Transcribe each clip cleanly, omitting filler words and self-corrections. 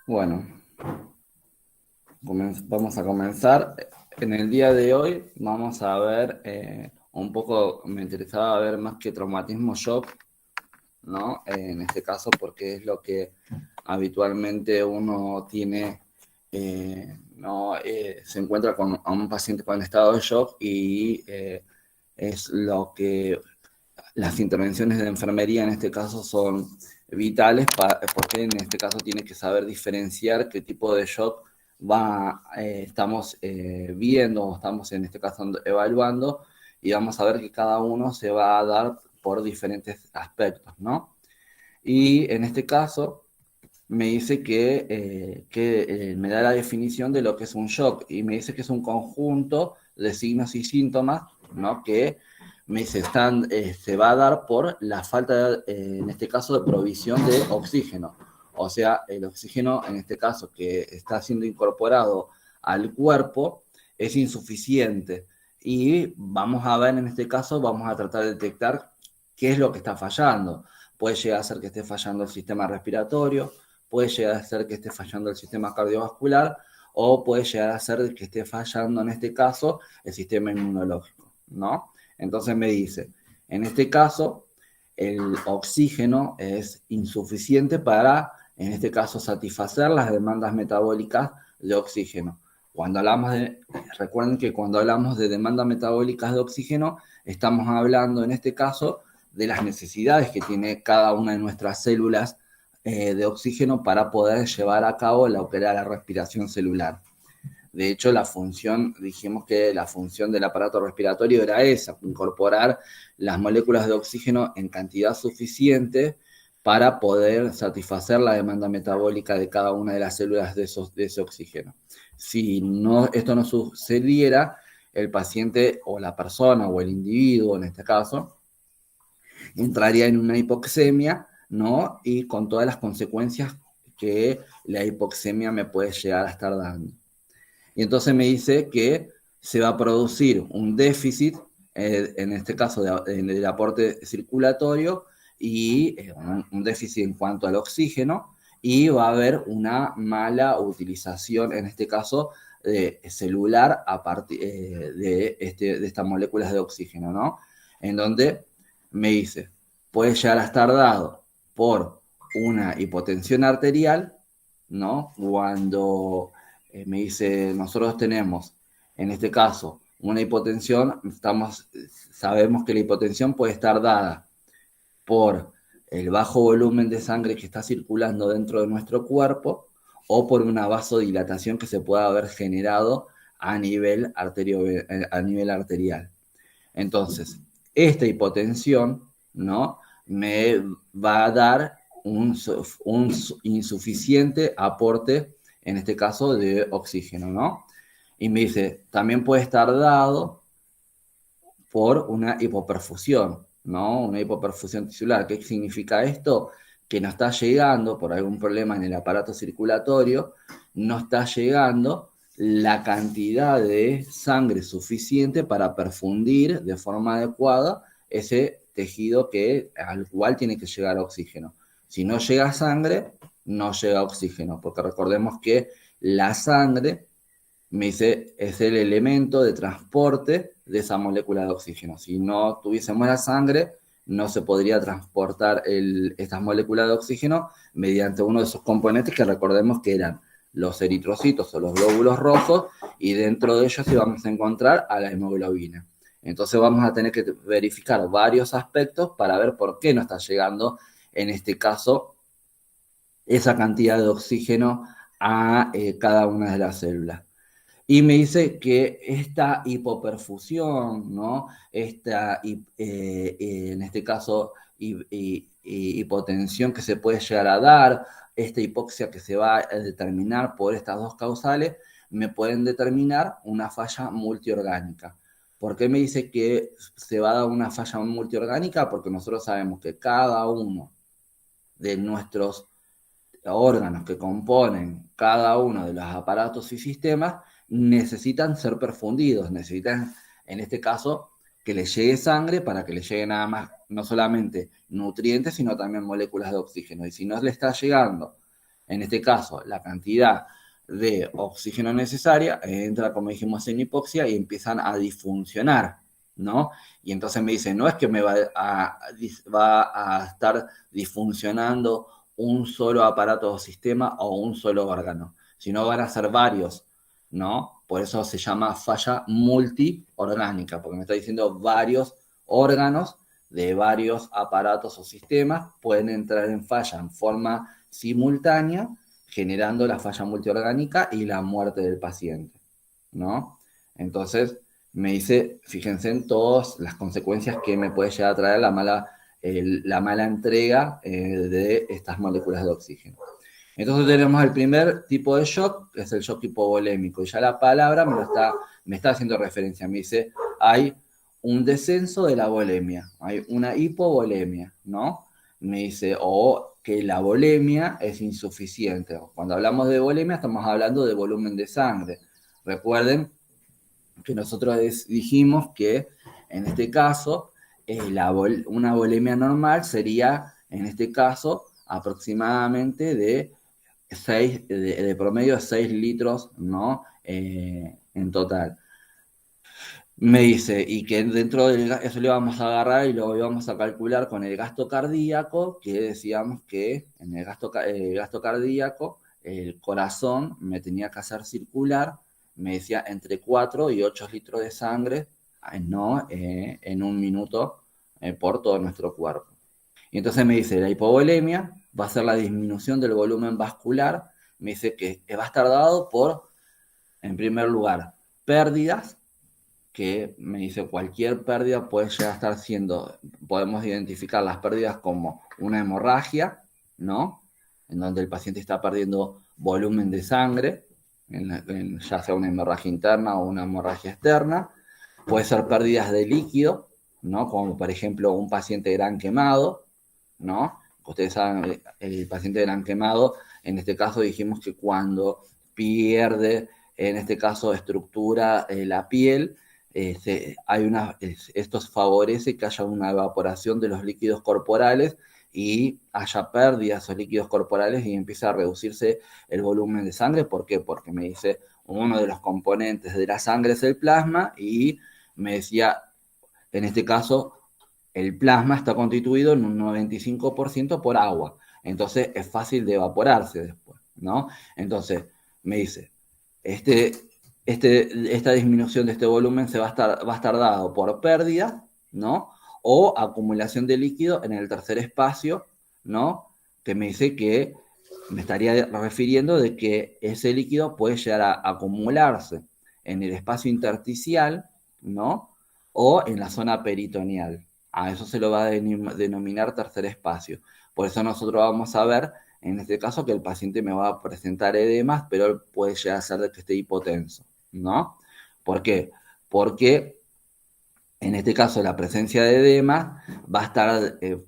Bueno, vamos a comenzar. En el día de hoy vamos a ver un poco, me interesaba ver más que traumatismo shock, ¿no? En este caso, porque es lo que habitualmente uno tiene, ¿no? Se encuentra con a un paciente con estado de shock y es lo que las intervenciones de enfermería en este caso son vitales porque en este caso tiene que saber diferenciar qué tipo de shock estamos viendo o estamos en este caso evaluando y vamos a ver que cada uno se va a dar por diferentes aspectos, ¿no? Y en este caso me dice que me da la definición de lo que es un shock y me dice que es un conjunto de signos y síntomas, ¿no? Que me dice, se va a dar por la falta, en este caso, de provisión de oxígeno. O sea, el oxígeno, en este caso, que está siendo incorporado al cuerpo, es insuficiente. Y vamos a ver, en este caso, vamos a tratar de detectar qué es lo que está fallando. Puede llegar a ser que esté fallando el sistema respiratorio, puede llegar a ser que esté fallando el sistema cardiovascular o puede llegar a ser que esté fallando en este caso el sistema inmunológico, ¿no? Entonces me dice, en este caso el oxígeno es insuficiente para, en este caso, satisfacer las demandas metabólicas de oxígeno. Recuerden que cuando hablamos de demandas metabólicas de oxígeno, estamos hablando en este caso de las necesidades que tiene cada una de nuestras células de oxígeno para poder llevar a cabo lo que era la respiración celular. De hecho, dijimos que la función del aparato respiratorio era esa, incorporar las moléculas de oxígeno en cantidad suficiente para poder satisfacer la demanda metabólica de cada una de las células de ese oxígeno. Si no, esto no sucediera, el paciente o la persona o el individuo en este caso entraría en una hipoxemia, ¿no? Y con todas las consecuencias que la hipoxemia me puede llegar a estar dando. Y entonces me dice que se va a producir un déficit, en este caso del aporte circulatorio, y un déficit en cuanto al oxígeno, y va a haber una mala utilización, en este caso, celular a partir de estas moléculas de oxígeno, ¿no? En donde me dice, puede llegar a estar dado por una hipotensión arterial, ¿no? Cuando me dice, nosotros tenemos, en este caso, una hipotensión, sabemos que la hipotensión puede estar dada por el bajo volumen de sangre que está circulando dentro de nuestro cuerpo o por una vasodilatación que se pueda haber generado a nivel arterial. Entonces, esta hipotensión, ¿no? Me va a dar un insuficiente aporte, en este caso, de oxígeno, ¿no? Y me dice, también puede estar dado por una hipoperfusión, ¿no? Una hipoperfusión tisular. ¿Qué significa esto? Que no está llegando, por algún problema en el aparato circulatorio, no está llegando la cantidad de sangre suficiente para perfundir de forma adecuada ese tejido al cual tiene que llegar oxígeno. Si no llega sangre, no llega oxígeno, porque recordemos que la sangre me dice, es el elemento de transporte de esa molécula de oxígeno. Si no tuviésemos la sangre, no se podría transportar estas moléculas de oxígeno mediante uno de esos componentes que recordemos que eran los eritrocitos o los glóbulos rojos y dentro de ellos íbamos a encontrar a la hemoglobina. Entonces vamos a tener que verificar varios aspectos para ver por qué no está llegando, en este caso, esa cantidad de oxígeno a cada una de las células. Y me dice que esta hipoperfusión, ¿no? En este caso, hipotensión que se puede llegar a dar, esta hipoxia que se va a determinar por estas dos causales, me pueden determinar una falla multiorgánica. ¿Por qué me dice que se va a dar una falla multiorgánica? Porque nosotros sabemos que cada uno de nuestros órganos que componen cada uno de los aparatos y sistemas necesitan ser perfundidos, necesitan, en este caso, que le llegue sangre para que le llegue nada más, no solamente nutrientes, sino también moléculas de oxígeno. Y si no le está llegando, en este caso, la cantidad de oxígeno necesaria entra, como dijimos, en hipoxia y empiezan a disfuncionar, ¿no? Y entonces me dice, no es que va a estar disfuncionando un solo aparato o sistema o un solo órgano, sino van a ser varios, ¿no? Por eso se llama falla multiorgánica, porque me está diciendo varios órganos de varios aparatos o sistemas pueden entrar en falla en forma simultánea, generando la falla multiorgánica y la muerte del paciente, ¿no? Entonces, me dice, fíjense en todas las consecuencias que me puede llegar a traer la mala entrega de estas moléculas de oxígeno. Entonces tenemos el primer tipo de shock, que es el shock hipovolémico, y ya la palabra me está haciendo referencia, me dice, hay un descenso de la volemia, hay una hipovolemia, ¿no? Me dice, o que la volemia es insuficiente. Cuando hablamos de volemia estamos hablando de volumen de sangre. Recuerden que nosotros dijimos que en este caso una volemia normal sería, en este caso, aproximadamente de promedio 6 litros, ¿no? En total. Me dice, y que dentro eso le vamos a agarrar y lo vamos a calcular con el gasto cardíaco, que decíamos que en el gasto cardíaco el corazón me tenía que hacer circular, me decía, entre 4 y 8 litros de sangre, ¿no? En un minuto por todo nuestro cuerpo. Y entonces me dice, la hipovolemia va a ser la disminución del volumen vascular, me dice que va a estar dado por, en primer lugar, pérdidas, que me dice cualquier pérdida puede llegar a estar siendo, podemos identificar las pérdidas como una hemorragia, ¿no? En donde el paciente está perdiendo volumen de sangre, ya sea una hemorragia interna o una hemorragia externa. Puede ser pérdidas de líquido, ¿no? Como por ejemplo un paciente gran quemado, ¿no? Ustedes saben, el paciente gran quemado, en este caso dijimos que cuando pierde, en este caso, estructura la piel, esto favorece que haya una evaporación de los líquidos corporales y haya pérdida de esos líquidos corporales y empieza a reducirse el volumen de sangre. ¿Por qué? Porque me dice, uno de los componentes de la sangre es el plasma y me decía, en este caso, el plasma está constituido en un 95% por agua. Entonces es fácil de evaporarse después, ¿no? Entonces me dice, esta disminución de este volumen va a estar dado por pérdida, ¿no? O acumulación de líquido en el tercer espacio, ¿no? Que me dice que me estaría refiriendo de que ese líquido puede llegar a acumularse en el espacio intersticial, ¿no? O en la zona peritoneal. A eso se lo va a denominar tercer espacio. Por eso nosotros vamos a ver, en este caso, que el paciente me va a presentar edemas, pero puede llegar a ser de que esté hipotenso, ¿no? ¿Por qué? Porque en este caso la presencia de edema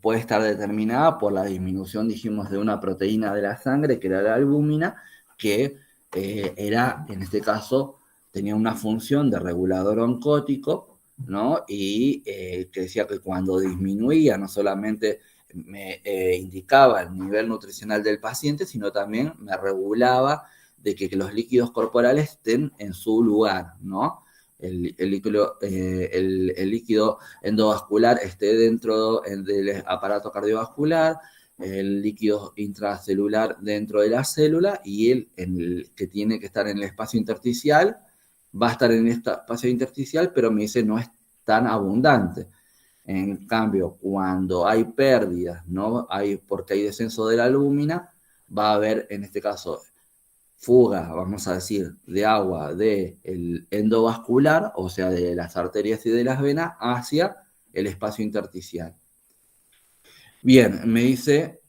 puede estar determinada por la disminución, dijimos, de una proteína de la sangre, que era la albúmina, que en este caso, tenía una función de regulador oncótico, ¿no? Y que decía que cuando disminuía, no solamente me indicaba el nivel nutricional del paciente, sino también me regulaba de que los líquidos corporales estén en su lugar, ¿no? El líquido endovascular esté dentro del aparato cardiovascular, el líquido intracelular dentro de la célula y el que tiene que estar en el espacio intersticial va a estar en este espacio intersticial, pero me dice no es tan abundante. En cambio, cuando hay pérdidas, ¿no? Porque hay descenso de la albúmina, va a haber, en este caso, fuga, vamos a decir, de agua del endovascular, o sea, de las arterias y de las venas, hacia el espacio intersticial. Bien, me dice,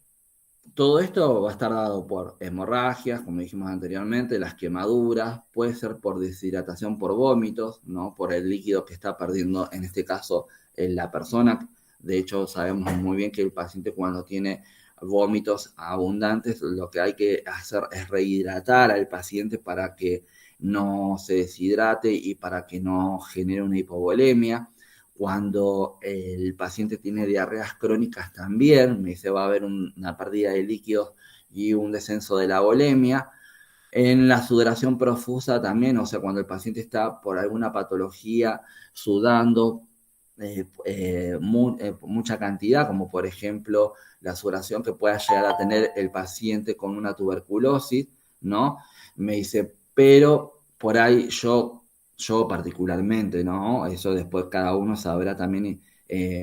todo esto va a estar dado por hemorragias, como dijimos anteriormente, las quemaduras, puede ser por deshidratación por vómitos, ¿no? Por el líquido que está perdiendo, en este caso, la persona. De hecho, sabemos muy bien que el paciente cuando tiene vómitos abundantes, lo que hay que hacer es rehidratar al paciente para que no se deshidrate y para que no genere una hipovolemia. Cuando el paciente tiene diarreas crónicas también, me dice va a haber una pérdida de líquidos y un descenso de la volemia. En la sudoración profusa también, o sea, cuando el paciente está por alguna patología sudando mucha cantidad, como por ejemplo la sudoración que pueda llegar a tener el paciente con una tuberculosis, ¿no? Me dice, pero por ahí yo particularmente, ¿no? Eso después cada uno sabrá también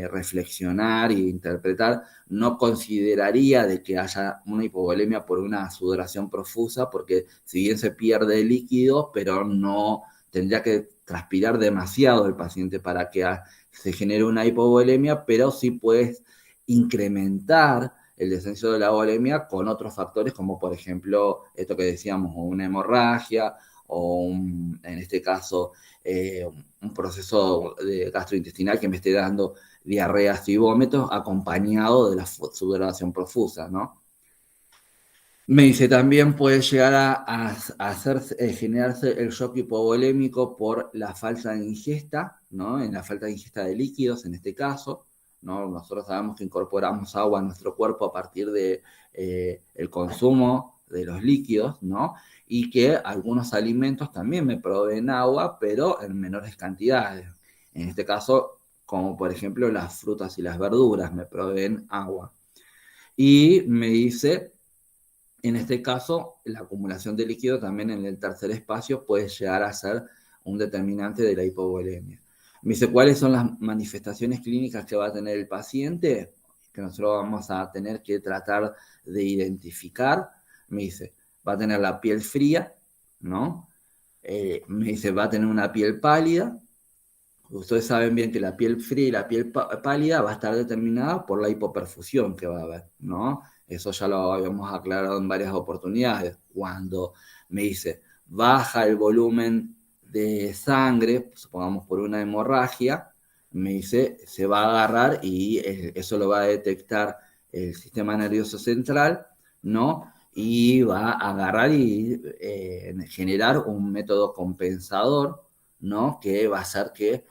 reflexionar e interpretar. No consideraría de que haya una hipovolemia por una sudoración profusa, porque si bien se pierde líquido, pero no tendría que transpirar demasiado el paciente para que se genere una hipovolemia, pero sí puedes incrementar el descenso de la volemia con otros factores, como por ejemplo esto que decíamos, una hemorragia, o en este caso un proceso gastrointestinal que me esté dando diarreas y vómitos acompañado de la sudoración profusa, ¿no? Me dice, también puede llegar generarse el shock hipovolémico por la falta de ingesta, ¿no? En la falta de ingesta de líquidos, en este caso, ¿no? Nosotros sabemos que incorporamos agua a nuestro cuerpo a partir de el consumo de los líquidos, ¿no? Y que algunos alimentos también me proveen agua, pero en menores cantidades. En este caso, como por ejemplo las frutas y las verduras me proveen agua. Y me dice, en este caso, la acumulación de líquido también en el tercer espacio puede llegar a ser un determinante de la hipovolemia. Me dice, ¿cuáles son las manifestaciones clínicas que va a tener el paciente? Que nosotros vamos a tener que tratar de identificar. Me dice, va a tener la piel fría, ¿no? Me dice, va a tener una piel pálida. Ustedes saben bien que la piel fría y la piel pálida va a estar determinada por la hipoperfusión que va a haber, ¿no? Eso ya lo habíamos aclarado en varias oportunidades. Cuando me dice, baja el volumen de sangre, supongamos por una hemorragia, me dice, se va a agarrar y eso lo va a detectar el sistema nervioso central, ¿no? Y va a agarrar y generar un método compensador, ¿no? Que va a hacer que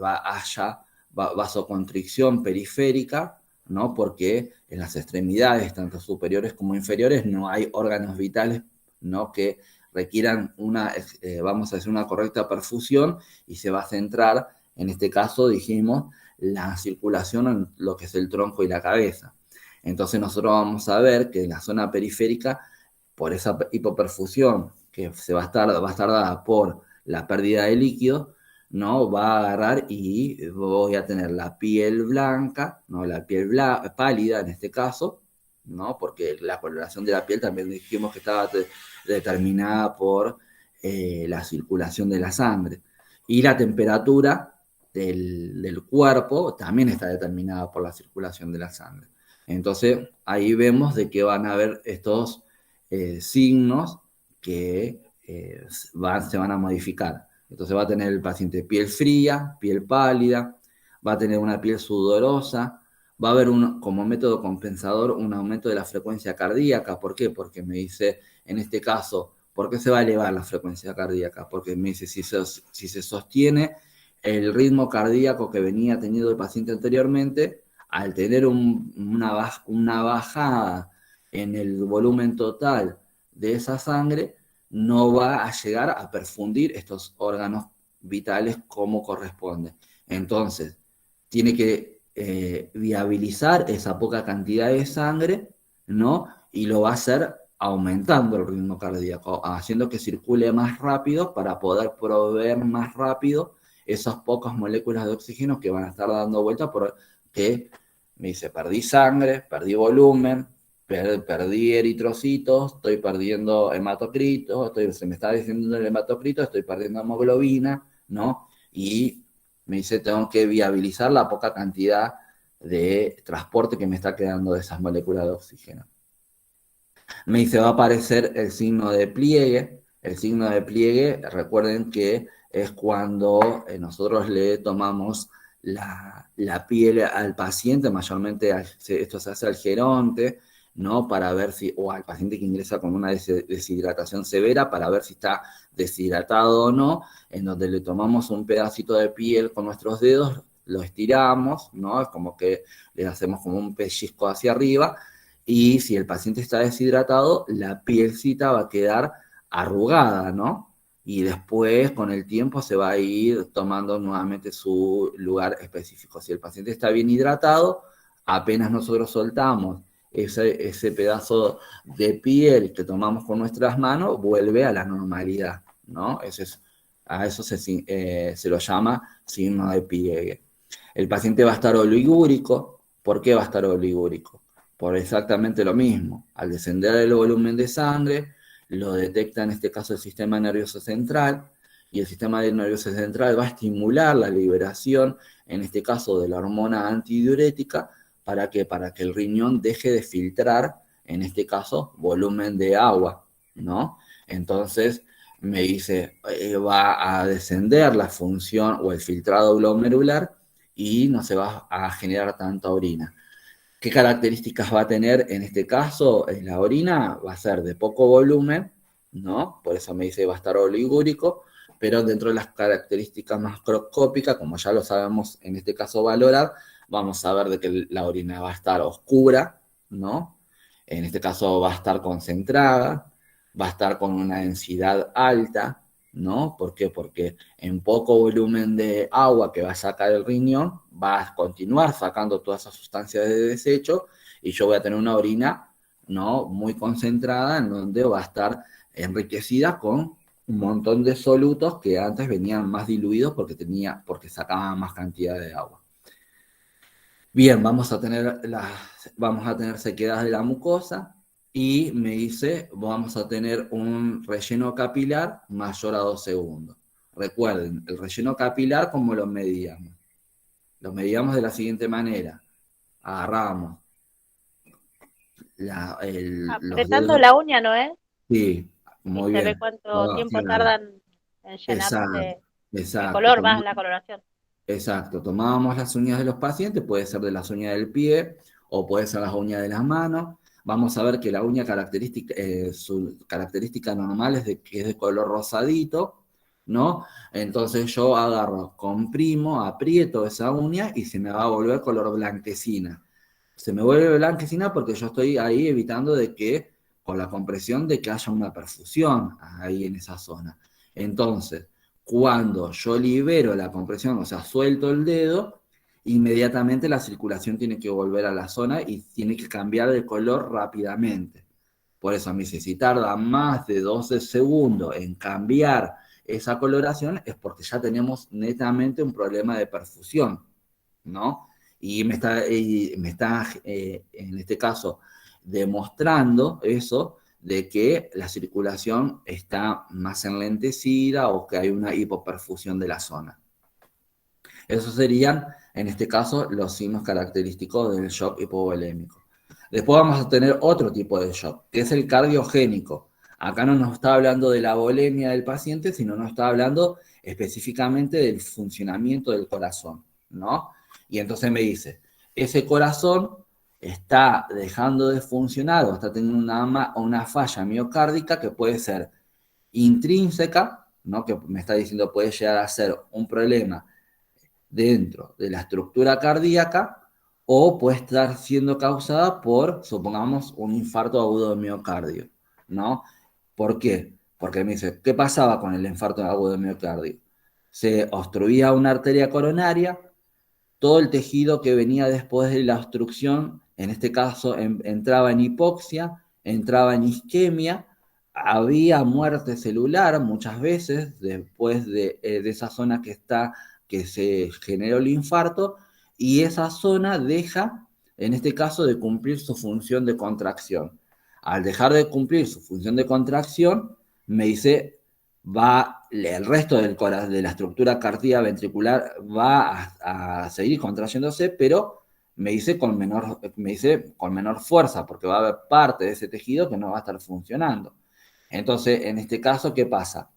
haya vasoconstricción periférica, ¿no? Porque en las extremidades, tanto superiores como inferiores, no hay órganos vitales, ¿no? Que requieran vamos a decir, una correcta perfusión, y se va a centrar, en este caso, dijimos, la circulación en lo que es el tronco y la cabeza. Entonces nosotros vamos a ver que en la zona periférica, por esa hipoperfusión que va a estar dada por la pérdida de líquido, ¿no? Va a agarrar y voy a tener la piel blanca, ¿no? La piel pálida en este caso, ¿no? Porque la coloración de la piel también dijimos que estaba determinada por la circulación de la sangre. Y la temperatura del cuerpo también está determinada por la circulación de la sangre. Entonces, ahí vemos de que van a haber estos signos que se van a modificar. Entonces va a tener el paciente piel fría, piel pálida, va a tener una piel sudorosa, va a haber como método compensador un aumento de la frecuencia cardíaca. ¿Por qué? Porque me dice, en este caso, ¿por qué se va a elevar la frecuencia cardíaca? Porque me dice, si se sostiene el ritmo cardíaco que venía teniendo el paciente anteriormente, al tener una bajada en el volumen total de esa sangre, no va a llegar a perfundir estos órganos vitales como corresponde. Entonces, tiene que viabilizar esa poca cantidad de sangre, ¿no? Y lo va a hacer aumentando el ritmo cardíaco, haciendo que circule más rápido para poder proveer más rápido esas pocas moléculas de oxígeno que van a estar dando vuelta, porque me dice, perdí sangre, perdí volumen, perdí eritrocitos, estoy perdiendo hematocritos, se me está descendiendo el hematocrito, estoy perdiendo hemoglobina, ¿no? Y me dice, tengo que viabilizar la poca cantidad de transporte que me está quedando de esas moléculas de oxígeno. Me dice, va a aparecer el signo de pliegue. El signo de pliegue, recuerden que es cuando nosotros le tomamos la piel al paciente, mayormente esto se hace al geronte, ¿no? Para ver si, o al paciente que ingresa con una deshidratación severa, para ver si está deshidratado o no, en donde le tomamos un pedacito de piel con nuestros dedos, lo estiramos, ¿no? Es como que le hacemos como un pellizco hacia arriba, y si el paciente está deshidratado, la pielcita va a quedar arrugada, ¿no? Y después, con el tiempo, se va a ir tomando nuevamente su lugar específico. Si el paciente está bien hidratado, apenas nosotros soltamos ese pedazo de piel que tomamos con nuestras manos, vuelve a la normalidad, ¿no? A eso se lo llama signo de pliegue. El paciente va a estar oligúrico. ¿Por qué va a estar oligúrico? Por exactamente lo mismo. Al descender el volumen de sangre, lo detecta en este caso el sistema nervioso central, y el sistema nervioso central va a estimular la liberación, en este caso de la hormona antidiurética. ¿Para qué? Para que el riñón deje de filtrar, en este caso, volumen de agua, ¿no? Entonces, me dice, va a descender la función o el filtrado glomerular y no se va a generar tanta orina. ¿Qué características va a tener en este caso? En la orina va a ser de poco volumen, ¿no? Por eso me dice va a estar oligúrico, pero dentro de las características macroscópicas, como ya lo sabemos en este caso valorar, vamos a ver de que la orina va a estar oscura, ¿no? En este caso va a estar concentrada, va a estar con una densidad alta, ¿no? ¿Por qué? Porque en poco volumen de agua que va a sacar el riñón, va a continuar sacando todas esas sustancias de desecho y yo voy a tener una orina, ¿no? Muy concentrada, en donde va a estar enriquecida con un montón de solutos que antes venían más diluidos porque sacaban más cantidad de agua. Bien, vamos a tener sequedad de la mucosa, y me dice, vamos a tener un relleno capilar mayor a 2 segundos. Recuerden, el relleno capilar, ¿cómo lo medíamos? Lo medíamos de la siguiente manera. Agarramos los Apretando dedos. la uña, ¿no es? Sí, Y muy se ve bien. cuánto Oh, tiempo claro. tardan en Exacto, llenarse el exacto. color, más la coloración. Exacto, tomábamos las uñas de los pacientes, puede ser de las uñas del pie o puede ser las uñas de las manos. Vamos a ver que la uña característica, su característica normal es de que es de color rosadito, ¿no? Entonces yo agarro, comprimo, aprieto esa uña y se me va a volver color blanquecina. Se me vuelve blanquecina porque yo estoy ahí evitando de que, con la compresión, de que haya una perfusión ahí en esa zona. Entonces, cuando yo libero la compresión, o sea, suelto el dedo, inmediatamente la circulación tiene que volver a la zona y tiene que cambiar de color rápidamente. Por eso a mí, si tarda más de 12 segundos en cambiar esa coloración, es porque ya tenemos netamente un problema de perfusión, ¿no? Y me está en este caso, demostrando eso, de que la circulación está más enlentecida o que hay una hipoperfusión de la zona. Esos serían, en este caso, los signos característicos del shock hipovolémico. Después vamos a tener otro tipo de shock, que es el cardiogénico. Acá no nos está hablando de la volemia del paciente, sino nos está hablando específicamente del funcionamiento del corazón, ¿no? Y entonces me dice, ese corazón está dejando de funcionar o está teniendo una falla miocárdica que puede ser intrínseca, ¿no? Que me está diciendo puede llegar a ser un problema dentro de la estructura cardíaca, o puede estar siendo causada por, supongamos, un infarto agudo de miocardio, ¿no? ¿Por qué? Porque me dice, ¿qué pasaba con el infarto agudo de miocardio? Se obstruía una arteria coronaria, todo el tejido que venía después de la obstrucción, en este caso entraba en hipoxia, entraba en isquemia, había muerte celular muchas veces después de esa zona que se generó el infarto, y esa zona deja, en este caso, de cumplir su función de contracción. Al dejar de cumplir su función de contracción, me dice, el resto de la estructura cardíaca ventricular va a seguir contrayéndose, pero me dice con menor fuerza, porque va a haber parte de ese tejido que no va a estar funcionando. Entonces, en este caso, ¿qué pasa?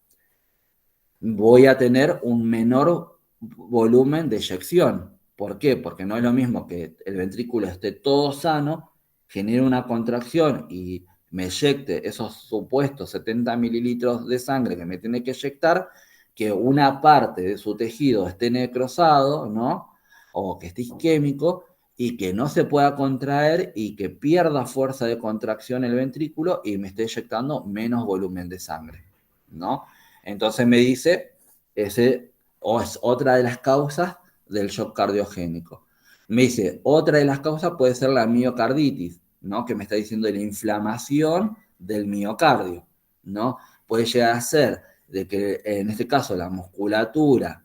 Voy a tener un menor volumen de eyección. ¿Por qué? Porque no es lo mismo que el ventrículo esté todo sano, genere una contracción y me eyecte esos supuestos 70 mililitros de sangre que me tiene que eyectar, que una parte de su tejido esté necrosado, ¿no? O que esté isquémico, y que no se pueda contraer y que pierda fuerza de contracción el ventrículo y me esté inyectando menos volumen de sangre, ¿no? Entonces me dice, ese es otra de las causas del shock cardiogénico. Me dice, otra de las causas puede ser la miocarditis, ¿no? Que me está diciendo la inflamación del miocardio, ¿no? Puede llegar a ser de que en este caso la musculatura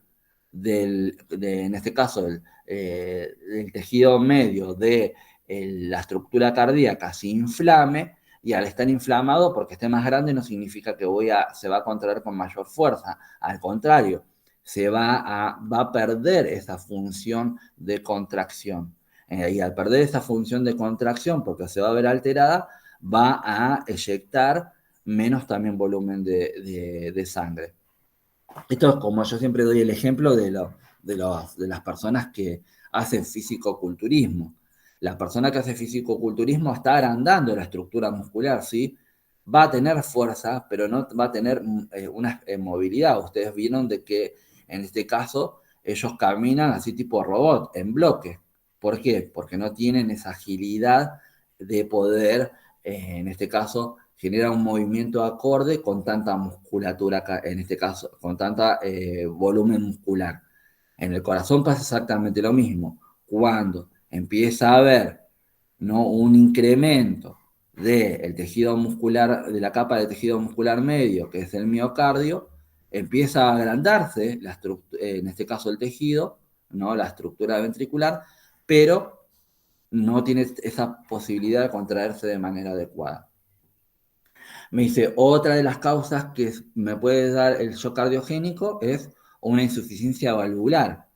en este caso del tejido medio de la estructura cardíaca se inflame, y al estar inflamado, porque esté más grande, no significa que se va a contraer con mayor fuerza. Al contrario, va a perder esa función de contracción. Y al perder esa función de contracción, porque se va a ver alterada, va a eyectar menos también volumen de sangre. Esto es como yo siempre doy el ejemplo de las personas que hacen fisicoculturismo. La persona que hace fisicoculturismo está agrandando la estructura muscular, ¿sí? Va a tener fuerza, pero no va a tener una movilidad. Ustedes vieron de que en este caso ellos caminan así tipo robot, en bloque. ¿Por qué? Porque no tienen esa agilidad de poder, en este caso, genera un movimiento acorde con tanta musculatura, en este caso, con tanta volumen muscular. En el corazón pasa exactamente lo mismo. Cuando empieza a haber, ¿no?, un incremento del tejido muscular, de la capa de tejido muscular medio, que es el miocardio, empieza a agrandarse, en este caso el tejido, ¿no?, la estructura ventricular, pero no tiene esa posibilidad de contraerse de manera adecuada. Me dice, otra de las causas que me puede dar el shock cardiogénico es una insuficiencia valvular.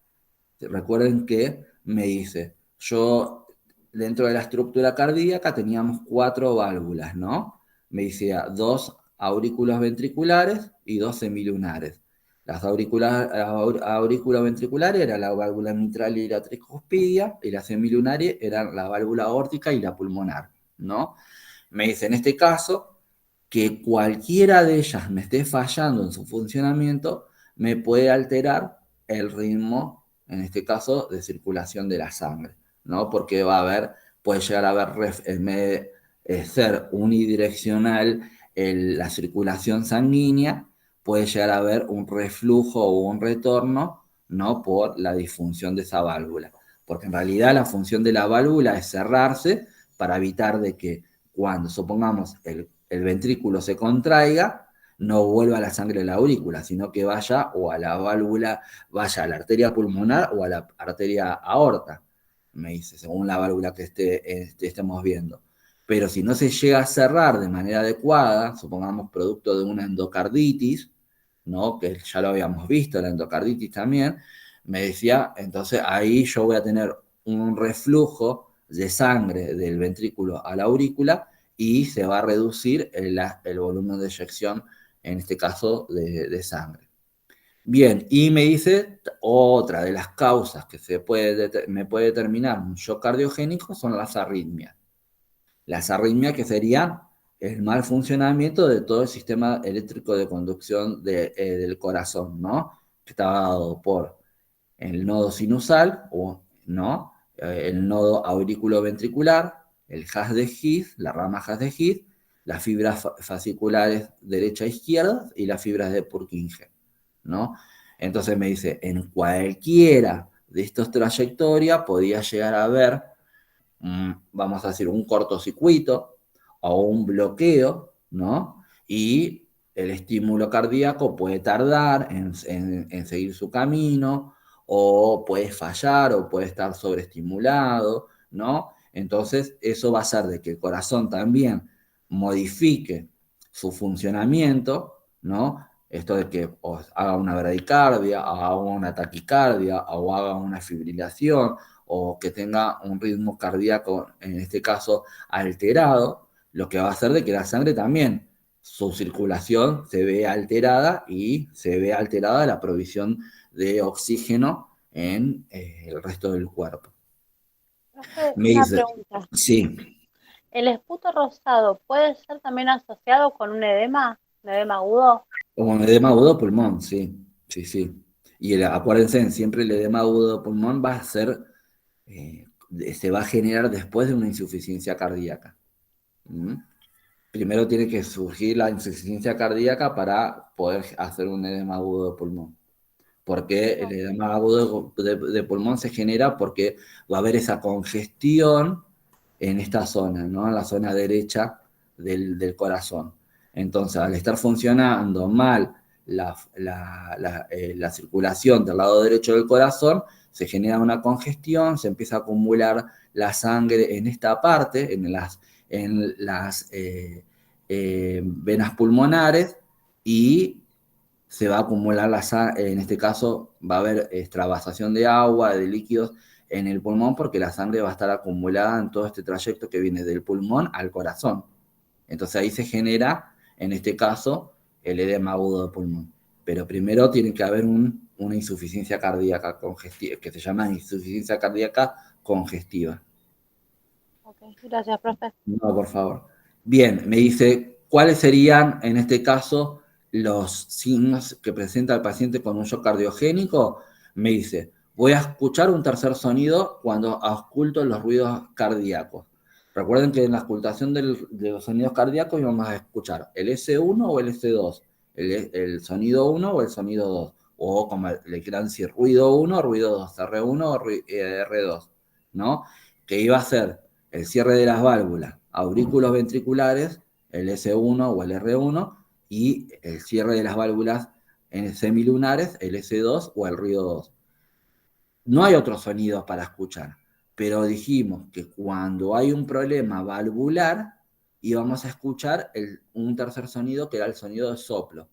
Recuerden que me dice, yo dentro de la estructura cardíaca teníamos 4 válvulas, ¿no? Me decía 2 aurículos ventriculares y 2 semilunares. Las aurículos ventriculares eran la válvula mitral y la tricuspidia, y las semilunares eran la válvula aórtica y la pulmonar, ¿no? Me dice, en este caso, que cualquiera de ellas me esté fallando en su funcionamiento, me puede alterar el ritmo, en este caso, de circulación de la sangre, ¿no? Porque puede llegar a haber, en vez de ser unidireccional la circulación sanguínea, puede llegar a haber un reflujo o un retorno, ¿no?, por la disfunción de esa válvula. Porque en realidad la función de la válvula es cerrarse para evitar de que cuando, supongamos, el ventrículo se contraiga, no vuelva la sangre a la aurícula, sino que vaya o a la válvula, vaya a la arteria pulmonar o a la arteria aorta, me dice, según la válvula que estemos viendo. Pero si no se llega a cerrar de manera adecuada, supongamos producto de una endocarditis, ¿no?, que ya lo habíamos visto, la endocarditis también, me decía, entonces ahí yo voy a tener un reflujo de sangre del ventrículo a la aurícula y se va a reducir el volumen de eyección, en este caso de sangre. Bien, y me dice, otra de las causas que me puede determinar un shock cardiogénico son las arritmias. Las arritmias, que serían el mal funcionamiento de todo el sistema eléctrico de conducción del corazón, ¿no? Que está dado por el nodo sinusal, ¿no?, el nodo auriculoventricular, el haz de His, la rama haz de His, las fibras fasciculares derecha e izquierda y las fibras de Purkinje, ¿no? Entonces me dice, en cualquiera de estas trayectorias podía llegar a haber, vamos a decir, un cortocircuito o un bloqueo, ¿no? Y el estímulo cardíaco puede tardar en seguir su camino, o puede fallar, o puede estar sobreestimulado, ¿no? Entonces, eso va a hacer de que el corazón también modifique su funcionamiento, ¿no? Esto de que haga una bradicardia, haga una taquicardia, o haga una fibrilación, o que tenga un ritmo cardíaco, en este caso, alterado, lo que va a hacer de que la sangre también, su circulación se vea alterada y se vea alterada la provisión de oxígeno en el resto del cuerpo. Profe, Me una dice, pregunta. sí, ¿El esputo rosado puede ser también asociado con un edema agudo? como el edema agudo de pulmón, sí, sí, sí. Y acuérdense, siempre el edema agudo de pulmón va a ser se va a generar después de una insuficiencia cardíaca. ¿Mm? Primero tiene que surgir la insuficiencia cardíaca para poder hacer un edema agudo de pulmón. Porque el edema agudo de pulmón se genera porque va a haber esa congestión en esta zona, ¿no? En la zona derecha del corazón. Entonces, al estar funcionando mal la circulación del lado derecho del corazón, se genera una congestión, se empieza a acumular la sangre en esta parte, en las venas pulmonares, y se va a acumular en este caso va a haber extravasación de agua, de líquidos en el pulmón, porque la sangre va a estar acumulada en todo este trayecto que viene del pulmón al corazón. Entonces ahí se genera, en este caso, el edema agudo de pulmón. Pero primero tiene que haber una insuficiencia cardíaca congestiva, que se llama insuficiencia cardíaca congestiva. Ok, gracias, profe. No, por favor. Bien, me dice, ¿cuáles serían, en este caso, los signos que presenta el paciente con un shock cardiogénico? Me dice, voy a escuchar un tercer sonido cuando ausculto los ruidos cardíacos. Recuerden que en la auscultación de los sonidos cardíacos vamos a escuchar el S1 o el S2, el sonido 1 o el sonido 2, o como le quieran decir, ruido 1 o ruido 2, R1 o R2, ¿no? Que iba a ser el cierre de las válvulas aurículos ventriculares, el S1 o el R1, y el cierre de las válvulas semilunares, el S2 o el ruido 2. No hay otros sonidos para escuchar, pero dijimos que cuando hay un problema valvular íbamos a escuchar un tercer sonido que era el sonido de soplo,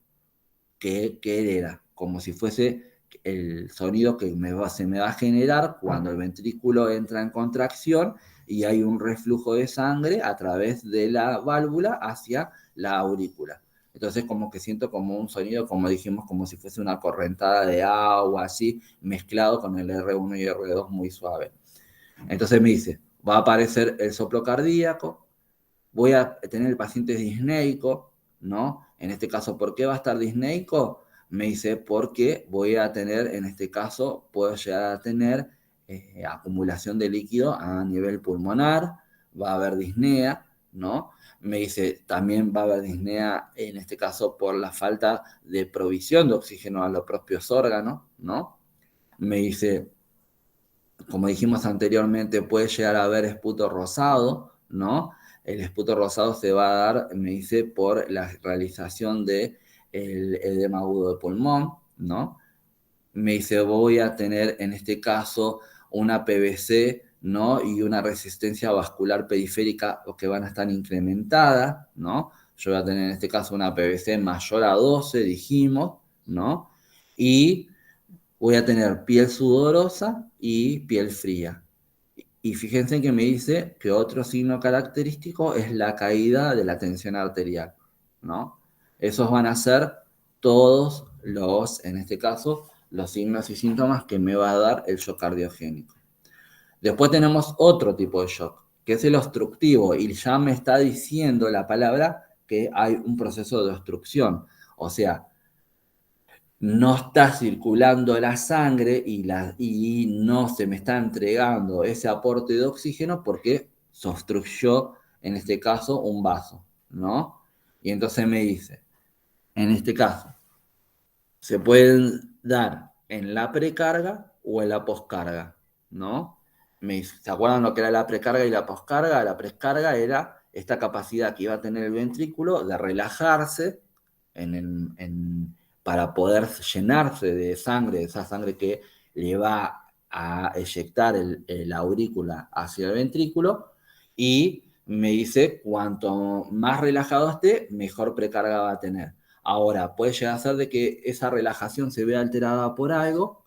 que era como si fuese el sonido que se me va a generar cuando el ventrículo entra en contracción y hay un reflujo de sangre a través de la válvula hacia la aurícula. Entonces como que siento como un sonido, como dijimos, como si fuese una correntada de agua, así, mezclado con el R1 y R2 muy suave. Entonces me dice, va a aparecer el soplo cardíaco, voy a tener el paciente disneico, ¿no? En este caso, ¿por qué va a estar disneico? Me dice, porque voy a tener, en este caso, puedo llegar a tener acumulación de líquido a nivel pulmonar, va a haber disnea, ¿no? Me dice, también va a haber disnea, en este caso, por la falta de provisión de oxígeno a los propios órganos, ¿no? Me dice, como dijimos anteriormente, puede llegar a haber esputo rosado, ¿no? El esputo rosado se va a dar, me dice, por la realización del edema agudo de pulmón, ¿no? Me dice, voy a tener en este caso una PVC, ¿no? Y una resistencia vascular periférica que van a estar incrementadas, ¿no? Yo voy a tener en este caso una PVC mayor a 12, dijimos, ¿no? Y voy a tener piel sudorosa y piel fría. Y fíjense que me dice que otro signo característico es la caída de la tensión arterial, ¿no? Esos van a ser todos en este caso, los signos y síntomas que me va a dar el shock cardiogénico. Después tenemos otro tipo de shock, que es el obstructivo, y ya me está diciendo la palabra que hay un proceso de obstrucción. O sea, no está circulando la sangre y no se me está entregando ese aporte de oxígeno porque se obstruyó, en este caso, un vaso, ¿no? Y entonces me dice, en este caso, se pueden dar en la precarga o en la poscarga, ¿no? ¿Se acuerdan lo que era la precarga y la poscarga? La precarga era esta capacidad que iba a tener el ventrículo de relajarse para poder llenarse de sangre, de esa sangre que le va a eyectar la aurícula hacia el ventrículo, y me dice, cuanto más relajado esté, mejor precarga va a tener. Ahora, puede llegar a ser de que esa relajación se vea alterada por algo,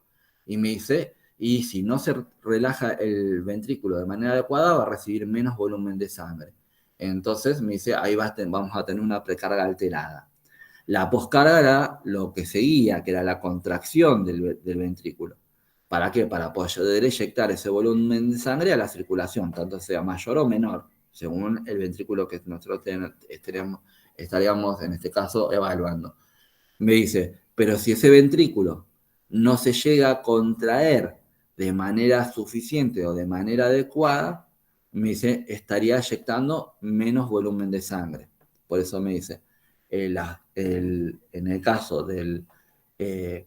y me dice, y si no se relaja el ventrículo de manera adecuada, va a recibir menos volumen de sangre. Entonces me dice, ahí vamos a tener una precarga alterada. La poscarga era lo que seguía, que era la contracción del ventrículo. ¿Para qué? Para poder eyectar ese volumen de sangre a la circulación, tanto sea mayor o menor, según el ventrículo que nosotros estaríamos en este caso evaluando. Me dice, pero si ese ventrículo no se llega a contraer de manera suficiente o de manera adecuada, me dice, estaría eyectando menos volumen de sangre. Por eso me dice, en el caso del eh,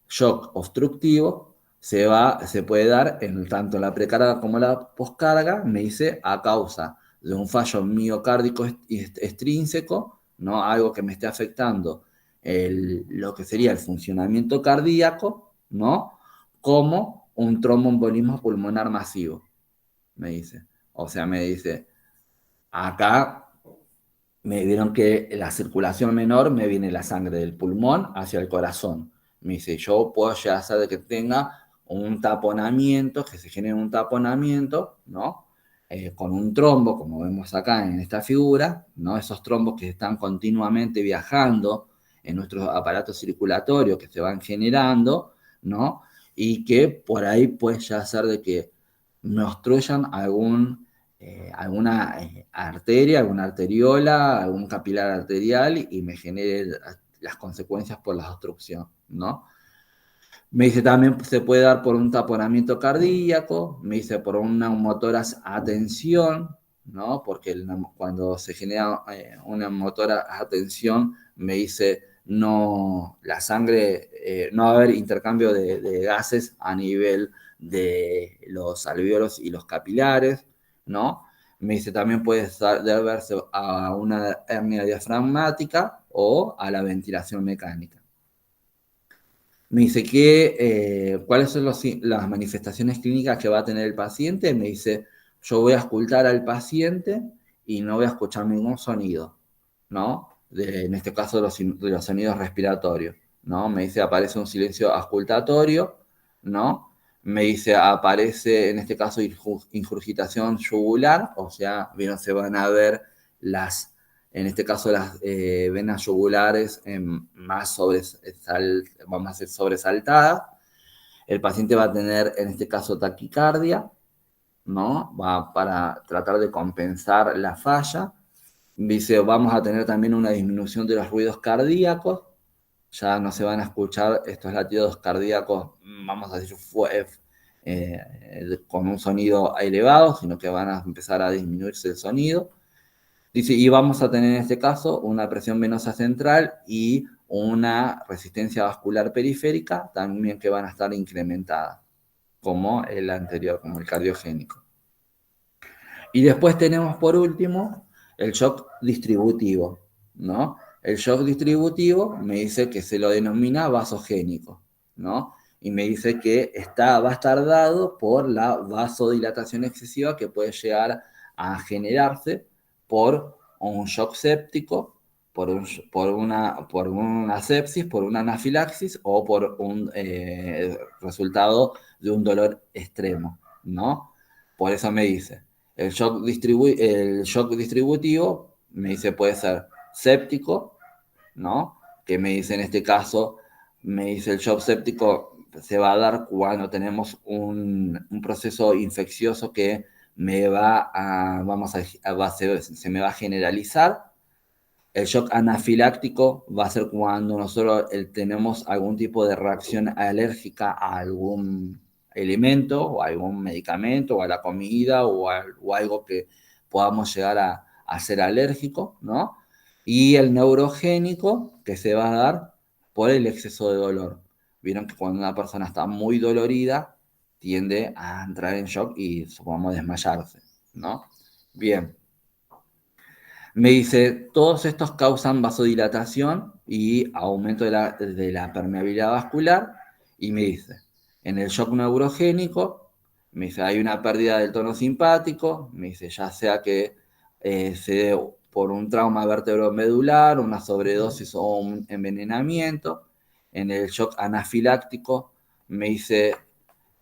shock obstructivo, se puede dar en tanto la precarga como la poscarga, me dice, a causa de un fallo miocárdico extrínseco, ¿no? Algo que me esté afectando lo que sería el funcionamiento cardíaco, ¿no? Como un tromboembolismo pulmonar masivo, me dice. O sea, me dice, acá me vieron que la circulación menor me viene la sangre del pulmón hacia el corazón. Me dice, yo puedo llegar a hacer de que tenga un taponamiento, que se genere un taponamiento, ¿no? Con un trombo, como vemos acá en esta figura, ¿no? Esos trombos que están continuamente viajando en nuestros aparatos circulatorios que se van generando, ¿no? Y que por ahí puede ya hacer de que me obstruyan alguna arteria, alguna arteriola, algún capilar arterial y me genere las consecuencias por la obstrucción, ¿no? Me dice también se puede dar por un taponamiento cardíaco, me dice por una neumotoras a tensión, ¿no? Porque cuando se genera una motora a tensión, me dice no, la sangre, no va a haber intercambio de gases a nivel de los alvéolos y los capilares, ¿no? Me dice también puede deberse a una hernia diafragmática o a la ventilación mecánica. Me dice cuáles son las manifestaciones clínicas que va a tener el paciente. Me dice, yo voy a escuchar al paciente y no voy a escuchar ningún sonido, ¿no? En este caso, los sonidos respiratorios, ¿no? Me dice, aparece un silencio auscultatorio, ¿no? Me dice, aparece, en este caso, ingurgitación yugular, o sea, bien, se van a ver en este caso las venas yugulares vamos a ser sobresaltadas. El paciente va a tener, en este caso, taquicardia, ¿no? Va para tratar de compensar la falla. Dice, vamos a tener también una disminución de los ruidos cardíacos. Ya no se van a escuchar estos latidos cardíacos, vamos a decir, con un sonido elevado, sino que van a empezar a disminuirse el sonido. Dice, y vamos a tener en este caso una presión venosa central y una resistencia vascular periférica también que van a estar incrementadas, como el anterior, como el cardiogénico. Y después tenemos por último el shock distributivo, ¿no? El shock distributivo me dice que se lo denomina vasogénico, ¿no? Y me dice que va a estar dado por la vasodilatación excesiva que puede llegar a generarse por un shock séptico, por una sepsis, por una anafilaxis o por un resultado de un dolor extremo, ¿no? Por eso me dice, el shock distributivo me dice puede ser séptico, ¿no? Que me dice en este caso, me dice el shock séptico se va a dar cuando tenemos un proceso infeccioso que me va a, se me va a generalizar. El shock anafiláctico va a ser cuando nosotros tenemos algún tipo de reacción alérgica a algún elemento o a algún medicamento o a la comida o algo que podamos llegar a ser alérgico, ¿no? Y el neurogénico que se va a dar por el exceso de dolor. Vieron que cuando una persona está muy dolorida tiende a entrar en shock y supongamos desmayarse, ¿no? Bien. Me dice, todos estos causan vasodilatación y aumento de la permeabilidad vascular. Y me dice, en el shock neurogénico, me dice, hay una pérdida del tono simpático. Me dice, ya sea que se dé por un trauma vertebromedular, una sobredosis o un envenenamiento. En el shock anafiláctico, me dice,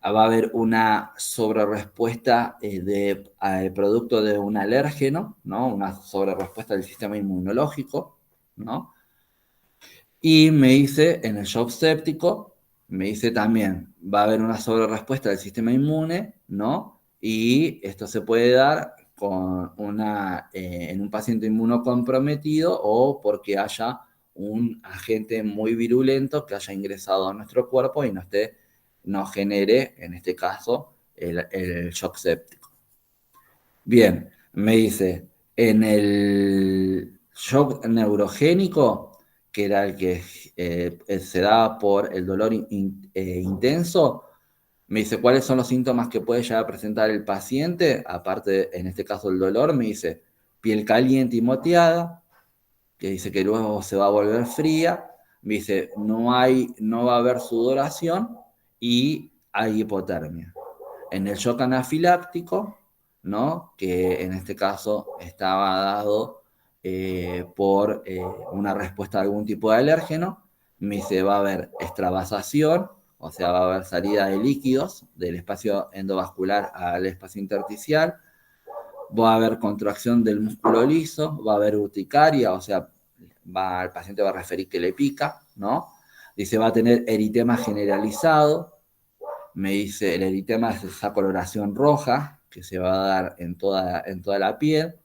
va a haber una sobrerespuesta producto de un alérgeno, ¿no? Una sobrerespuesta del sistema inmunológico, ¿no? Y me dice, en el shock séptico, me dice también, va a haber una sobrerespuesta del sistema inmune, ¿no? Y esto se puede dar en un paciente inmunocomprometido o porque haya un agente muy virulento que haya ingresado a nuestro cuerpo y no esté no genere, en este caso, el shock séptico. Bien, me dice, en el shock neurogénico, que era el que se da por el dolor intenso, me dice, ¿cuáles son los síntomas que puede llegar a presentar el paciente? Aparte, en este caso, el dolor, me dice, piel caliente y moteada, que dice que luego se va a volver fría, me dice, no va a haber sudoración y hay hipotermia. En el shock anafiláctico, ¿no? Que en este caso estaba dado por una respuesta a algún tipo de alérgeno, me dice, va a haber extravasación, o sea, va a haber salida de líquidos del espacio endovascular al espacio intersticial, va a haber contracción del músculo liso, va a haber urticaria, o sea, el paciente va a referir que le pica, ¿no? Dice, va a tener eritema generalizado, me dice, el eritema es esa coloración roja que se va a dar en toda la piel.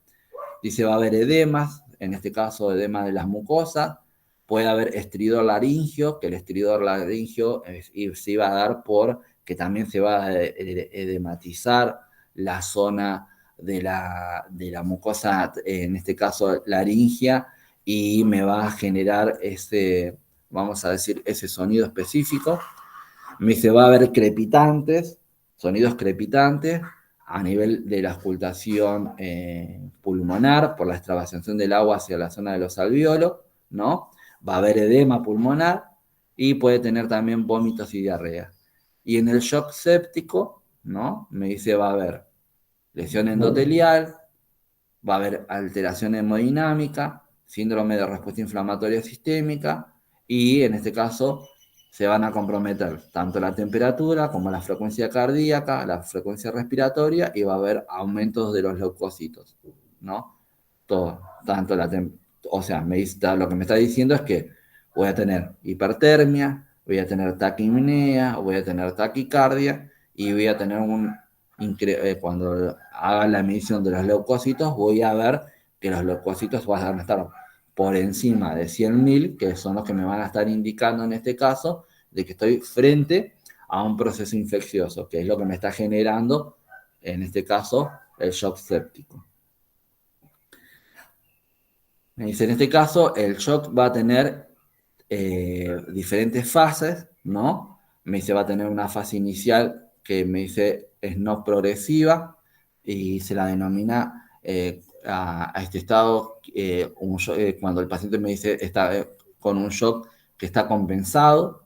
Dice, va a haber edemas, en este caso edema de las mucosas. Puede haber estridor laringio, que el estridor laringio se va a dar por que también se va a edematizar la zona de la mucosa, en este caso laringia, y me va a generar vamos a decir, ese sonido específico. Me dice, va a haber crepitantes, sonidos crepitantes a nivel de la auscultación pulmonar por la extravasación del agua hacia la zona de los alvéolos, ¿no? Va a haber edema pulmonar y puede tener también vómitos y diarrea. Y en el shock séptico, ¿no? Me dice, va a haber lesión endotelial, va a haber alteración hemodinámica, síndrome de respuesta inflamatoria sistémica y en este caso se van a comprometer tanto la temperatura como la frecuencia cardíaca, la frecuencia respiratoria y va a haber aumentos de los leucocitos, ¿no? Todo, tanto o sea, lo que me está diciendo es que voy a tener hipertermia, voy a tener taquipnea, voy a tener taquicardia y voy a tener cuando haga la medición de los leucocitos, voy a ver que los leucocitos van a estar por encima de 100.000, que son los que me van a estar indicando en este caso de que estoy frente a un proceso infeccioso, que es lo que me está generando, en este caso, el shock séptico. Me dice, en este caso, el shock va a tener diferentes fases, ¿no? Me dice, va a tener una fase inicial que me dice es no progresiva y se la denomina a este estado cuando el paciente me dice está con un shock que está compensado.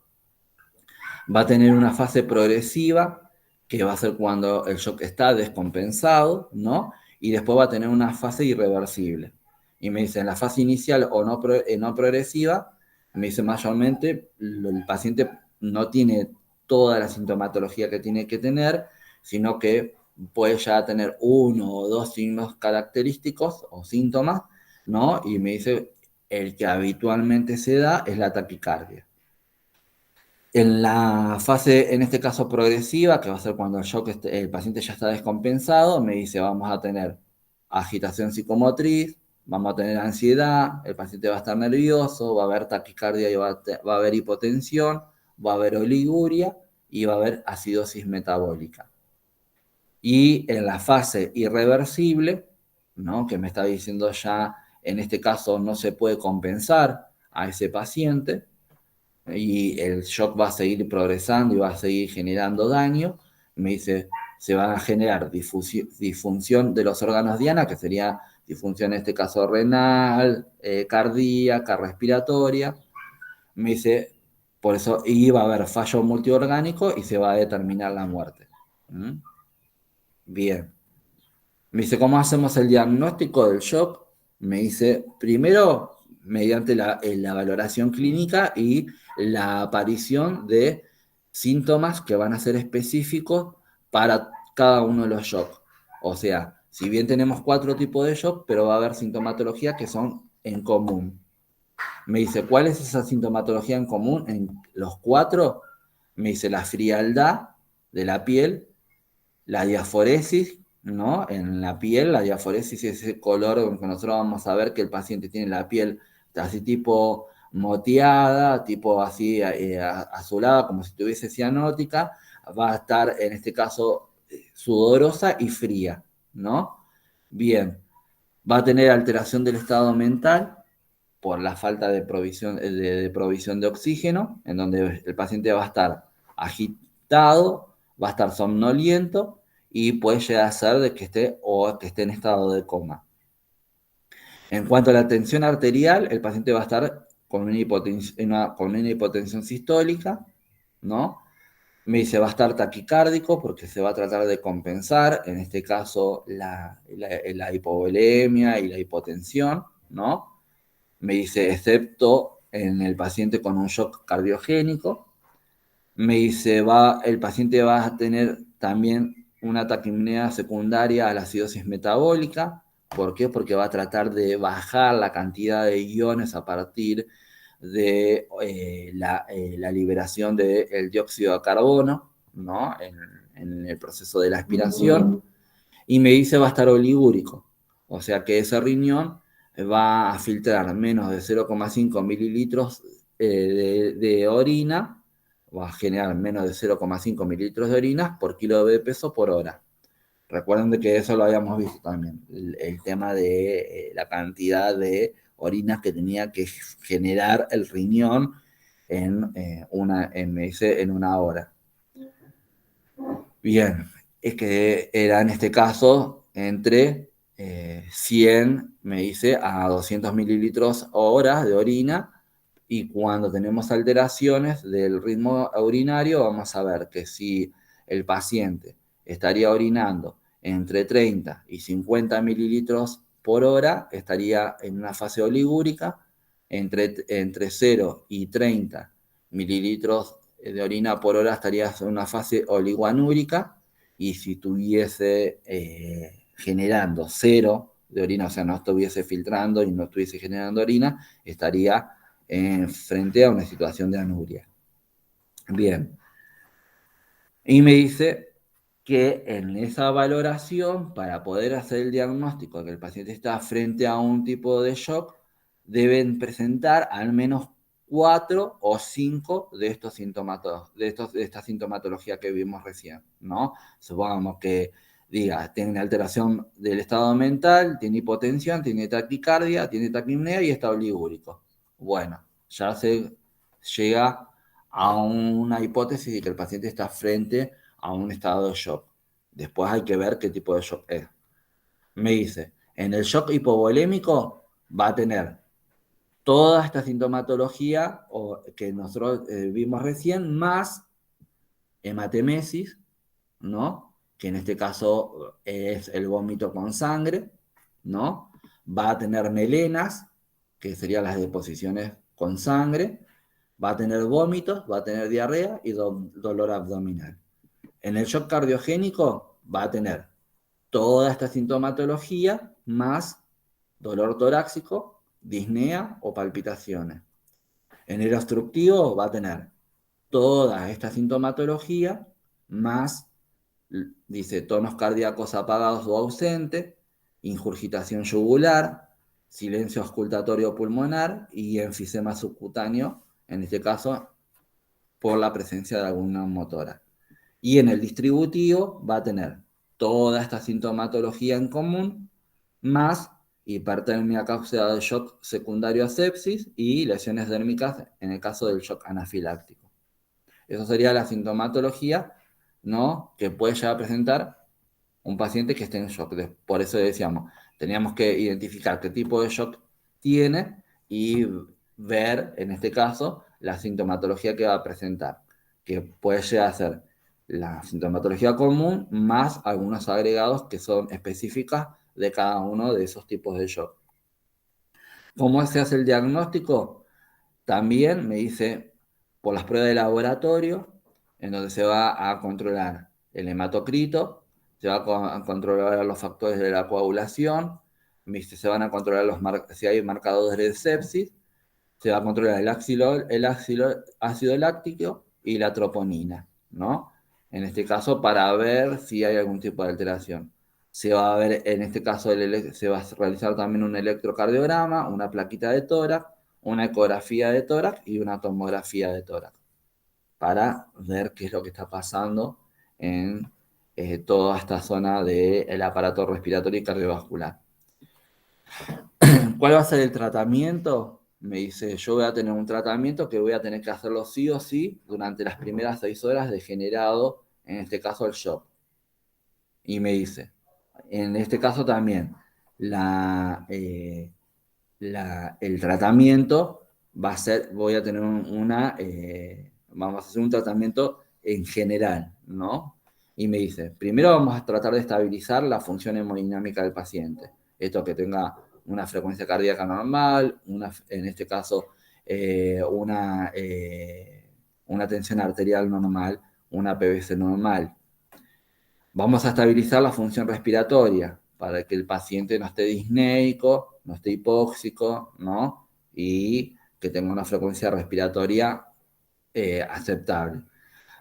Va a tener una fase progresiva que va a ser cuando el shock está descompensado, ¿no? Y después va a tener una fase irreversible. Y me dice, en la fase inicial o no progresiva, me dice mayormente el paciente no tiene toda la sintomatología que tiene que tener, sino que puede ya tener uno o dos signos característicos o síntomas, ¿no? Y me dice, el que habitualmente se da es la taquicardia. En la fase, en este caso progresiva, que va a ser cuando el paciente ya está descompensado, me dice, vamos a tener agitación psicomotriz, vamos a tener ansiedad, el paciente va a estar nervioso, va a haber taquicardia y va a haber hipotensión, va a haber oliguria y va a haber acidosis metabólica. Y en la fase irreversible, ¿no? Que me está diciendo ya, en este caso no se puede compensar a ese paciente, y el shock va a seguir progresando y va a seguir generando daño. Me dice, se va a generar disfunción de los órganos diana, que sería disfunción en este caso renal, cardíaca, respiratoria. Me dice, por eso iba a haber fallo multiorgánico y se va a determinar la muerte. ¿Mm? Bien. Me dice, ¿cómo hacemos el diagnóstico del shock? Me dice, primero, mediante la valoración clínica y la aparición de síntomas que van a ser específicos para cada uno de los shocks. O sea, si bien tenemos 4 tipos de shock, pero va a haber sintomatologías que son en común. Me dice, ¿cuál es esa sintomatología en común en los 4? Me dice, la frialdad de la piel, la diaforesis, ¿no? En la piel, la diaforesis es ese color con que nosotros vamos a ver que el paciente tiene la piel así tipo moteada, tipo así azulada, como si tuviese cianótica, va a estar en este caso sudorosa y fría, ¿no? Bien, va a tener alteración del estado mental por la falta de provisión de oxígeno, en donde el paciente va a estar agitado, va a estar somnoliento y puede llegar a ser de que esté en estado de coma. En cuanto a la tensión arterial, el paciente va a estar con una hipotensión sistólica, ¿no? Me dice, va a estar taquicárdico porque se va a tratar de compensar, en este caso, la hipovolemia y la hipotensión, ¿no? Me dice, excepto en el paciente con un shock cardiogénico. Me dice, el paciente va a tener también una taquipnea secundaria a la acidosis metabólica. ¿Por qué? Porque va a tratar de bajar la cantidad de iones a partir de la liberación del dióxido de carbono, ¿no? En el proceso de la aspiración. Y me dice va a estar oligúrico, o sea que ese riñón va a filtrar menos de 0,5 mililitros de orina, va a generar menos de 0,5 mililitros de orina por kilo de peso por hora. Recuerden de que eso lo habíamos visto también, el tema de la cantidad de orinas que tenía que generar el riñón en una hora. Bien, es que era en este caso entre 100, me dice, a 200 mililitros hora de orina, y cuando tenemos alteraciones del ritmo urinario, vamos a ver que si el paciente estaría orinando entre 30 y 50 mililitros por hora, estaría en una fase oligúrica, entre 0 y 30 mililitros de orina por hora estaría en una fase oligoanúrica, y si estuviese generando 0 de orina, o sea, no estuviese filtrando y no estuviese generando orina, estaría frente a una situación de anuria. Bien, y me dice que en esa valoración, para poder hacer el diagnóstico de que el paciente está frente a un tipo de shock, deben presentar al menos 4 o 5 de estos síntomas, de esta sintomatología que vimos recién, ¿no? Supongamos que diga, tiene alteración del estado mental, tiene hipotensión, tiene taquicardia, tiene taquipnea y está oligúrico. Bueno, ya se llega a una hipótesis de que el paciente está frente a un estado de shock. Después hay que ver qué tipo de shock es. Me dice, en el shock hipovolémico va a tener toda esta sintomatología que nosotros vimos recién, más hematemesis, ¿no? Que en este caso es el vómito con sangre, ¿no? Va a tener melenas, que serían las deposiciones con sangre, va a tener vómitos, va a tener diarrea y dolor abdominal. En el shock cardiogénico va a tener toda esta sintomatología más dolor torácico, disnea o palpitaciones. En el obstructivo va a tener toda esta sintomatología más, dice, tonos cardíacos apagados o ausentes, ingurgitación yugular, silencio auscultatorio pulmonar y enfisema subcutáneo, en este caso por la presencia de alguna motora. Y en el distributivo va a tener toda esta sintomatología en común, más hipertermia causada de shock secundario a sepsis y lesiones dérmicas en el caso del shock anafiláctico. Eso sería la sintomatología, ¿no?, que puede llegar a presentar un paciente que esté en shock. Por eso decíamos, teníamos que identificar qué tipo de shock tiene y ver, en este caso, la sintomatología que va a presentar, que puede llegar a ser la sintomatología común más algunos agregados que son específicas de cada uno de esos tipos de shock. ¿Cómo se hace el diagnóstico? También me dice por las pruebas de laboratorio, en donde se va a controlar el hematocrito, se va a controlar los factores de la coagulación, se van a controlar si hay marcadores de sepsis, se va a controlar el ácido láctico y la troponina, ¿no? En este caso, para ver si hay algún tipo de alteración. Se va a ver, en este caso, se va a realizar también un electrocardiograma, una plaquita de tórax, una ecografía de tórax y una tomografía de tórax para ver qué es lo que está pasando en toda esta zona del aparato respiratorio y cardiovascular. ¿Cuál va a ser el tratamiento? Me dice, yo voy a tener un tratamiento que voy a tener que hacerlo sí o sí durante las primeras 6 horas de generado, en este caso el shock. Y me dice, en este caso también, el tratamiento va a ser, voy a tener vamos a hacer un tratamiento en general, ¿no? Y me dice, primero vamos a tratar de estabilizar la función hemodinámica del paciente. Esto que tenga una frecuencia cardíaca normal, en este caso una tensión arterial normal, una PVC normal. Vamos a estabilizar la función respiratoria para que el paciente no esté disneico, no esté hipóxico, ¿no? Y que tenga una frecuencia respiratoria aceptable.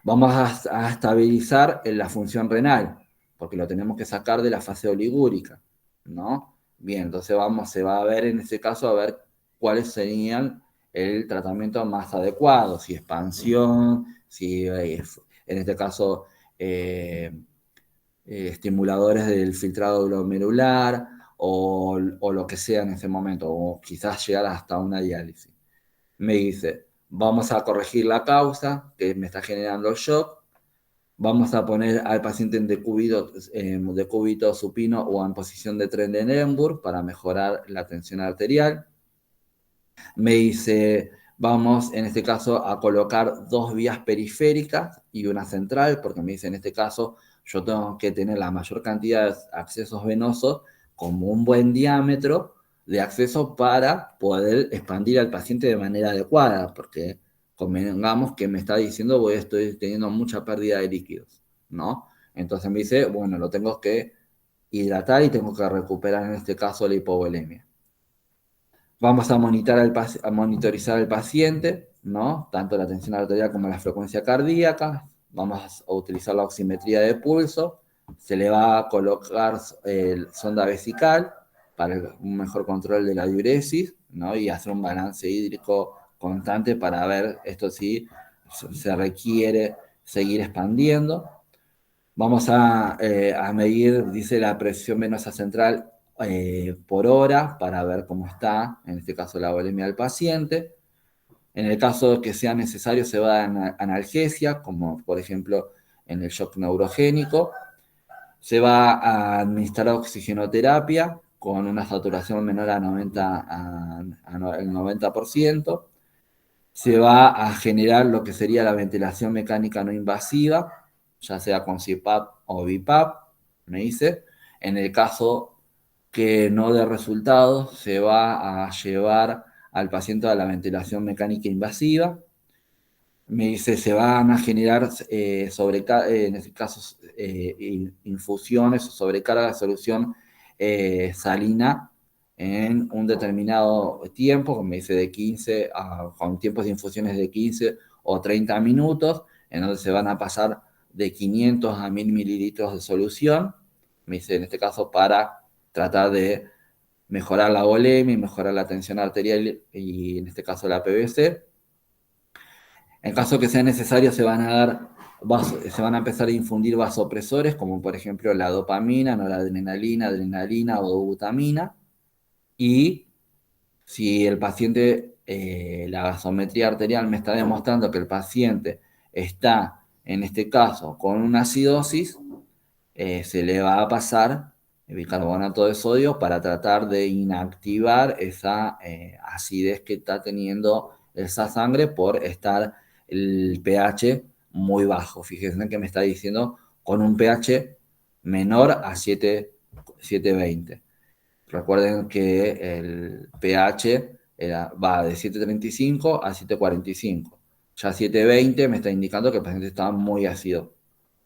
Vamos a estabilizar la función renal, porque lo tenemos que sacar de la fase oligúrica, ¿no? Bien, entonces se va a ver en este caso a ver cuáles serían el tratamiento más adecuado, si expansión, si en este caso estimuladores del filtrado glomerular o lo que sea en ese momento, o quizás llegar hasta una diálisis. Me dice, vamos a corregir la causa que me está generando el shock, vamos a poner al paciente en decúbito supino o en posición de Trendelenburg para mejorar la tensión arterial. Me dice, vamos en este caso a colocar 2 vías periféricas y una central, porque me dice en este caso yo tengo que tener la mayor cantidad de accesos venosos como un buen diámetro de acceso para poder expandir al paciente de manera adecuada, porque convengamos que me está diciendo estoy teniendo mucha pérdida de líquidos, ¿no? Entonces me dice, bueno, lo tengo que hidratar y tengo que recuperar en este caso la hipovolemia. Vamos a monitorizar al paciente, ¿no? Tanto la tensión arterial como la frecuencia cardíaca. Vamos a utilizar la oximetría de pulso. Se le va a colocar sonda vesical para un mejor control de la diuresis, ¿no? Y hacer un balance hídrico constante para ver esto si se requiere seguir expandiendo. Vamos a medir, dice, la presión venosa central por hora para ver cómo está, en este caso, la volemia del paciente. En el caso que sea necesario, se va a dar analgesia, como por ejemplo en el shock neurogénico. Se va a administrar oxigenoterapia con una saturación menor a 90%. Se va a generar lo que sería la ventilación mecánica no invasiva, ya sea con CPAP o BiPAP, me dice. En el caso que no dé resultados, se va a llevar al paciente a la ventilación mecánica invasiva. Me dice, se van a generar en este caso infusiones o sobrecarga de solución salina en un determinado tiempo, como me dice con tiempos de infusiones de 15 o 30 minutos, en donde se van a pasar de 500 a 1000 mililitros de solución, me dice en este caso para tratar de mejorar la volemia y mejorar la tensión arterial y en este caso la PVC. En caso que sea necesario, se van a empezar a infundir vasopresores, como por ejemplo la dopamina, noradrenalina, adrenalina o butamina. Y si el paciente, la gasometría arterial me está demostrando que el paciente está, en este caso, con una acidosis, se le va a pasar bicarbonato de sodio para tratar de inactivar esa acidez que está teniendo esa sangre por estar el pH muy bajo. Fíjense que me está diciendo con un pH menor a 720. Recuerden que el pH va de 735 a 745. Ya 720 me está indicando que el paciente está muy ácido,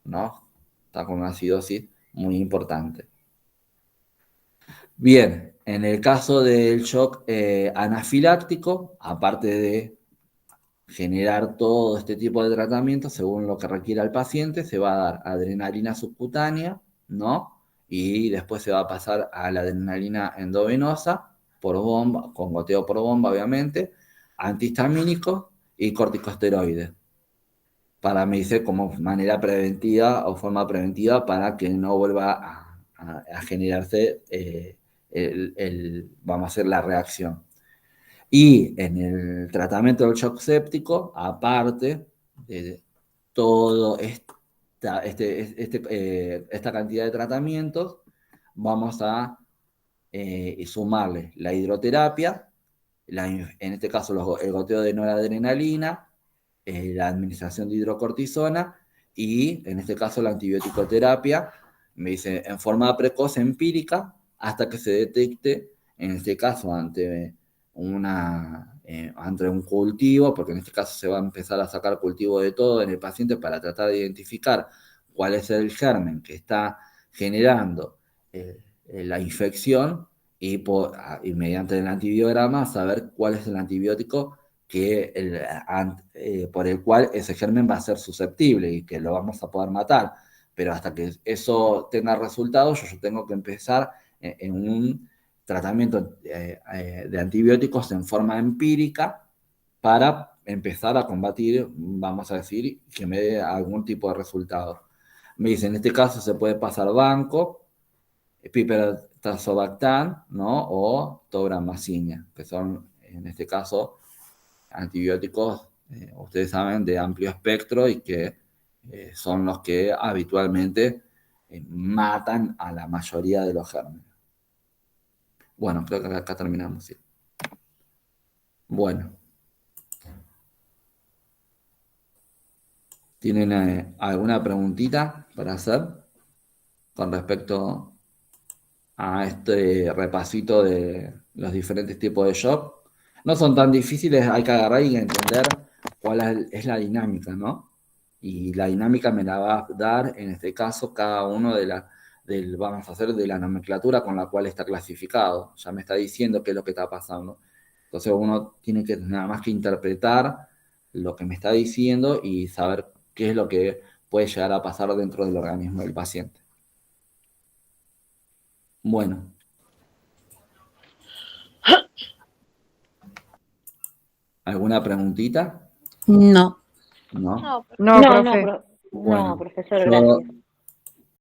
¿no? Está con una acidosis muy importante. Bien, en el caso del shock anafiláctico, aparte de generar todo este tipo de tratamiento, según lo que requiera el paciente, se va a dar adrenalina subcutánea, ¿no? Y después se va a pasar a la adrenalina endovenosa por bomba, con goteo por bomba, obviamente, antihistamínicos y corticosteroides, para, me dice, como manera preventiva o forma preventiva para que no vuelva a generarse, vamos a hacer la reacción. Y en el tratamiento del shock séptico, aparte de todo esta cantidad de tratamientos, vamos a sumarle la hidroterapia, en este caso el goteo de noradrenalina, la administración de hidrocortisona y en este caso la antibiótico-terapia, me dice, en forma precoz empírica hasta que se detecte, en este caso ante un cultivo, porque en este caso se va a empezar a sacar cultivo de todo en el paciente para tratar de identificar cuál es el germen que está generando la infección y mediante el antibiograma saber cuál es el antibiótico por el cual ese germen va a ser susceptible y que lo vamos a poder matar. Pero hasta que eso tenga resultados, yo tengo que empezar en un tratamiento de antibióticos en forma empírica para empezar a combatir, vamos a decir, que me dé algún tipo de resultado. Me dice, en este caso se puede pasar banco, piperactazobactam, ¿no? O tobramacina, que son, en este caso, antibióticos, ustedes saben, de amplio espectro y que son los que habitualmente matan a la mayoría de los gérmenes. Bueno, creo que acá terminamos, sí. Bueno. ¿Tienen alguna preguntita para hacer con respecto a este repasito de los diferentes tipos de shock? No son tan difíciles, hay que agarrar y entender cuál es la dinámica, ¿no? Y la dinámica me la va a dar, en este caso, cada uno vamos a hacer de la nomenclatura con la cual está clasificado. Ya me está diciendo qué es lo que está pasando. Entonces uno tiene que nada más que interpretar lo que me está diciendo y saber qué es lo que puede llegar a pasar dentro del organismo del paciente. Bueno. ¿Alguna preguntita? No. ¿No? No, No, profe. no, Bueno, profesor, yo gracias.